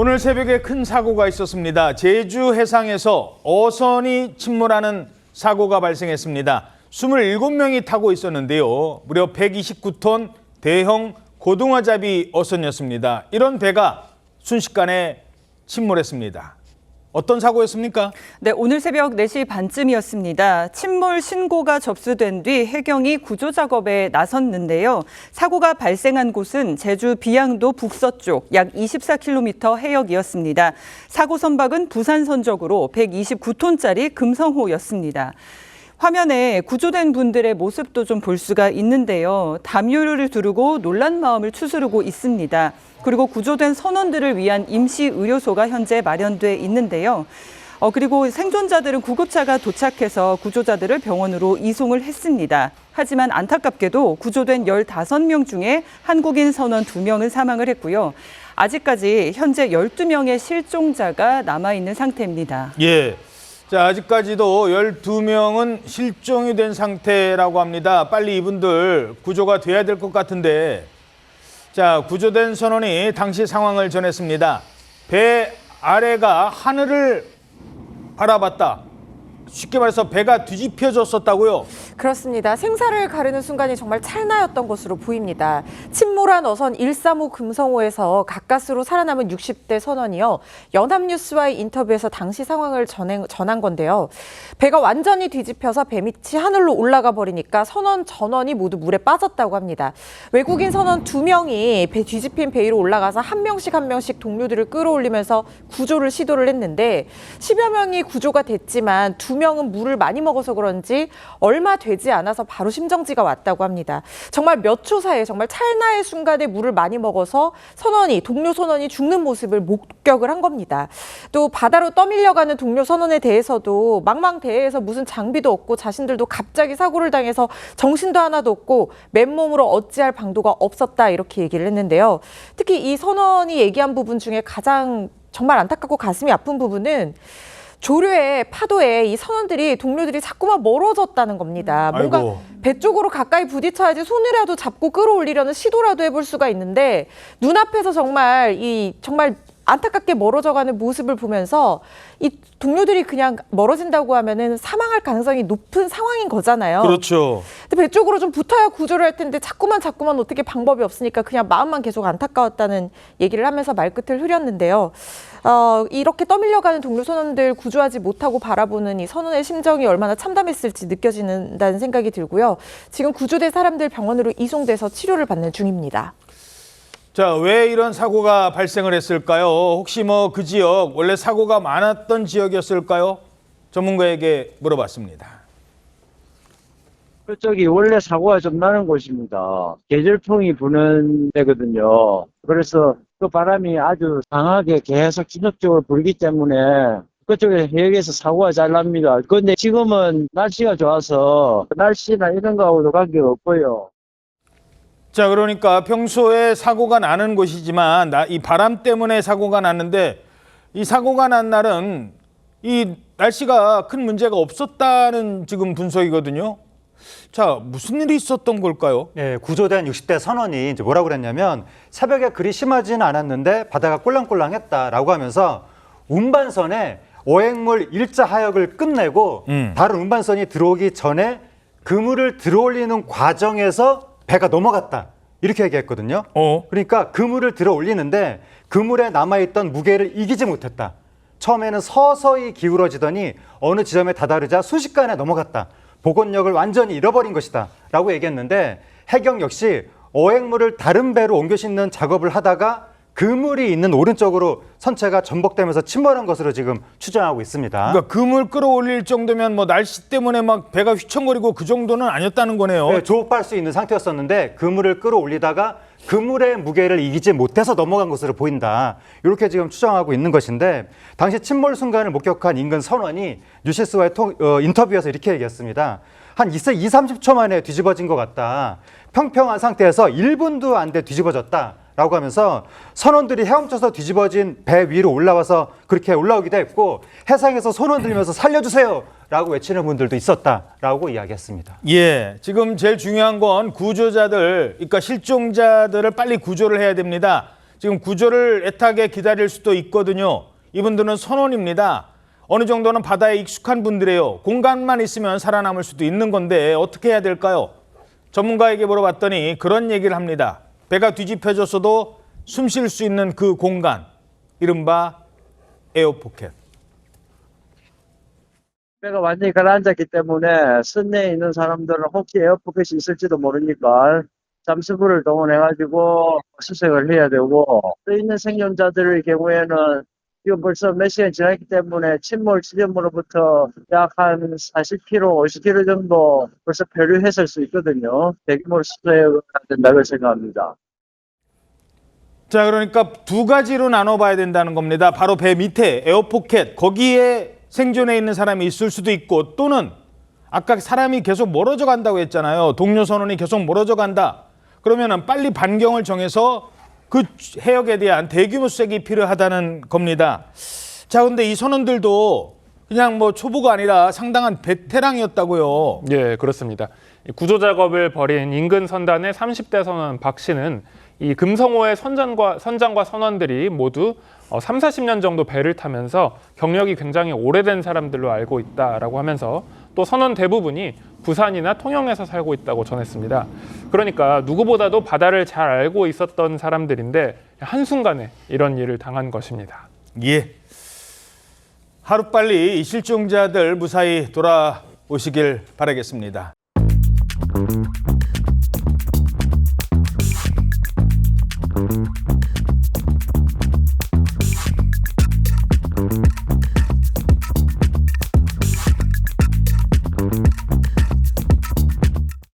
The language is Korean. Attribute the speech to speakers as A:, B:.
A: 오늘 새벽에 큰 사고가 있었습니다. 제주 해상에서 어선이 침몰하는 사고가 발생했습니다. 27명이 타고 있었는데요. 무려 129톤 대형 고등어잡이 어선이었습니다. 이런 배가 순식간에 침몰했습니다. 어떤 사고였습니까?
B: 네, 오늘 새벽 4시 반쯤이었습니다. 침몰 신고가 접수된 뒤 해경이 구조 작업에 나섰는데요. 사고가 발생한 곳은 제주 비양도 북서쪽 약 24km 해역이었습니다. 사고 선박은 부산 선적으로 129톤짜리 금성호였습니다. 화면에 구조된 분들의 모습도 좀 볼 수가 있는데요. 담요를 두르고 놀란 마음을 추스르고 있습니다. 그리고 구조된 선원들을 위한 임시 의료소가 현재 마련돼 있는데요. 그리고 생존자들은 구급차가 도착해서 구조자들을 병원으로 이송을 했습니다. 하지만 안타깝게도 구조된 15명 중에 한국인 선원 2명은 사망을 했고요. 아직까지 현재 12명의 실종자가 남아있는 상태입니다.
A: 예. 자, 아직까지도 12명은 실종이 된 상태라고 합니다. 빨리 이분들 구조가 돼야 될 것 같은데, 자, 구조된 선원이 당시 상황을 전했습니다. 배 아래가 하늘을 바라봤다. 쉽게 말해서 배가 뒤집혀졌었다고요?
C: 그렇습니다. 생사를 가르는 순간이 정말 찰나였던 것으로 보입니다. 침몰한 어선 135 금성호에서 가까스로 살아남은 60대 선원이요. 연합뉴스와의 인터뷰에서 당시 상황을 전한 건데요. 배가 완전히 뒤집혀서 배 밑이 하늘로 올라가 버리니까 선원 전원이 모두 물에 빠졌다고 합니다. 외국인 선원 2명이 배 뒤집힌 배 위로 올라가서 한 명씩 동료들을 끌어올리면서 구조를 시도를 했는데 10여 명이 구조가 됐지만 2명은 물을 많이 먹어서 그런지 얼마 되지 않아서 바로 심정지가 왔다고 합니다. 정말 몇 초 사이에 정말 찰나의 순간에 물을 많이 먹어서 동료 선원이 죽는 모습을 목격을 한 겁니다. 또 바다로 떠밀려가는 동료 선원에 대해서도 망망대해에서 무슨 장비도 없고 자신들도 갑자기 사고를 당해서 정신도 하나도 없고 맨몸으로 어찌할 방도가 없었다 이렇게 얘기를 했는데요. 특히 이 선원이 얘기한 부분 중에 가장 정말 안타깝고 가슴이 아픈 부분은 조류의 파도에 이 선원들이 동료들이 자꾸만 멀어졌다는 겁니다. 뭔가
A: 아이고.
C: 배 쪽으로 가까이 부딪혀야지 손이라도 잡고 끌어올리려는 시도라도 해볼 수가 있는데 눈앞에서 정말 안타깝게 멀어져가는 모습을 보면서 이 동료들이 그냥 멀어진다고 하면은 사망할 가능성이 높은 상황인 거잖아요.
A: 그렇죠.
C: 근데 배 쪽으로 좀 붙어야 구조를 할 텐데 자꾸만 어떻게 방법이 없으니까 그냥 마음만 계속 안타까웠다는 얘기를 하면서 말끝을 흐렸는데요. 이렇게 떠밀려가는 동료 선원들 구조하지 못하고 바라보는 이 선원의 심정이 얼마나 참담했을지 느껴진다는 생각이 들고요. 지금 구조된 사람들 병원으로 이송돼서 치료를 받는 중입니다.
A: 자, 왜 이런 사고가 발생을 했을까요? 혹시 그 지역 원래 사고가 많았던 지역이었을까요? 전문가에게 물어봤습니다.
D: 그쪽이 원래 사고가 좀 나는 곳입니다. 계절풍이 부는 데거든요. 그래서 그 바람이 아주 강하게 계속 지속적으로 불기 때문에 그쪽에 해역에서 사고가 잘 납니다. 그런데 지금은 날씨가 좋아서 날씨나 이런 거하고도 관계가 없고요.
A: 자, 그러니까 평소에 사고가 나는 곳이지만 이 바람 때문에 사고가 났는데 이 사고가 난 날은 이 날씨가 큰 문제가 없었다는 지금 분석이거든요. 자, 무슨 일이 있었던 걸까요?
E: 예, 구조된 60대 선원이 이제 뭐라고 그랬냐면 새벽에 그리 심하지는 않았는데 바다가 꼴랑꼴랑했다라고 하면서 운반선에 어획물 일자 하역을 끝내고 다른 운반선이 들어오기 전에 그물을 들어올리는 과정에서 배가 넘어갔다 이렇게 얘기했거든요. 그러니까 그물을 들어 올리는데 그물에 남아있던 무게를 이기지 못했다. 처음에는 서서히 기울어지더니 어느 지점에 다다르자 순식간에 넘어갔다. 복원력을 완전히 잃어버린 것이다 라고 얘기했는데 해경 역시 어획물을 다른 배로 옮겨 싣는 작업을 하다가 그물이 있는 오른쪽으로 선체가 전복되면서 침몰한 것으로 지금 추정하고 있습니다.
A: 그러니까 그물 끌어올릴 정도면 날씨 때문에 배가 휘청거리고 그 정도는 아니었다는 거네요.
E: 네, 조업할 수 있는 상태였었는데 그물을 끌어올리다가 그물의 무게를 이기지 못해서 넘어간 것으로 보인다. 이렇게 지금 추정하고 있는 것인데 당시 침몰 순간을 목격한 인근 선원이 뉴시스와의 인터뷰에서 이렇게 얘기했습니다. 한 20-30초 만에 뒤집어진 것 같다. 평평한 상태에서 1분도 안 돼 뒤집어졌다. 라고 하면서 선원들이 헤엄쳐서 뒤집어진 배 위로 올라와서 그렇게 올라오기도 했고 해상에서 손 흔들면서 살려주세요 라고 외치는 분들도 있었다라고 이야기했습니다.
A: 예, 지금 제일 중요한 건 구조자들, 그러니까 실종자들을 빨리 구조를 해야 됩니다. 지금 구조를 애타게 기다릴 수도 있거든요. 이분들은 선원입니다. 어느 정도는 바다에 익숙한 분들이에요. 공간만 있으면 살아남을 수도 있는 건데 어떻게 해야 될까요? 전문가에게 물어봤더니 그런 얘기를 합니다. 배가 뒤집혀졌어도 숨 쉴 수 있는 그 공간, 이른바 에어포켓.
D: 배가 완전히 가라앉았기 때문에 선내에 있는 사람들은 혹시 에어포켓이 있을지도 모르니까 잠수부를 동원해가지고 수색을 해야 되고, 또 있는 생존자들의 경우에는 지금 벌써 몇 시간 지났기 때문에 침몰 지점으로부터 약 한 40km, 50km 정도 벌써 표류했을 수 있거든요. 대규모로 수색을 해야 된다고 생각합니다.
A: 자, 그러니까 두 가지로 나눠봐야 된다는 겁니다. 바로 배 밑에 에어포켓, 거기에 생존해 있는 사람이 있을 수도 있고, 또는 아까 사람이 계속 멀어져 간다고 했잖아요. 동료 선원이 계속 멀어져 간다. 그러면은 빨리 반경을 정해서 그 해역에 대한 대규모 수색이 필요하다는 겁니다. 자, 근데 이 선원들도 그냥 뭐 초보가 아니라 상당한 베테랑이었다고요.
F: 예, 그렇습니다. 구조 작업을 벌인 인근 선단의 30대 선원 박 씨는 이 금성호의 선장과 선원들이 모두 3, 40년 정도 배를 타면서 경력이 굉장히 오래된 사람들로 알고 있다라고 하면서 또 선원 대부분이 부산이나 통영에서 살고 있다고 전했습니다. 그러니까 누구보다도 바다를 잘 알고 있었던 사람들인데 한순간에 이런 일을 당한 것입니다.
A: 예. 하루빨리 이 실종자들 무사히 돌아오시길 바라겠습니다.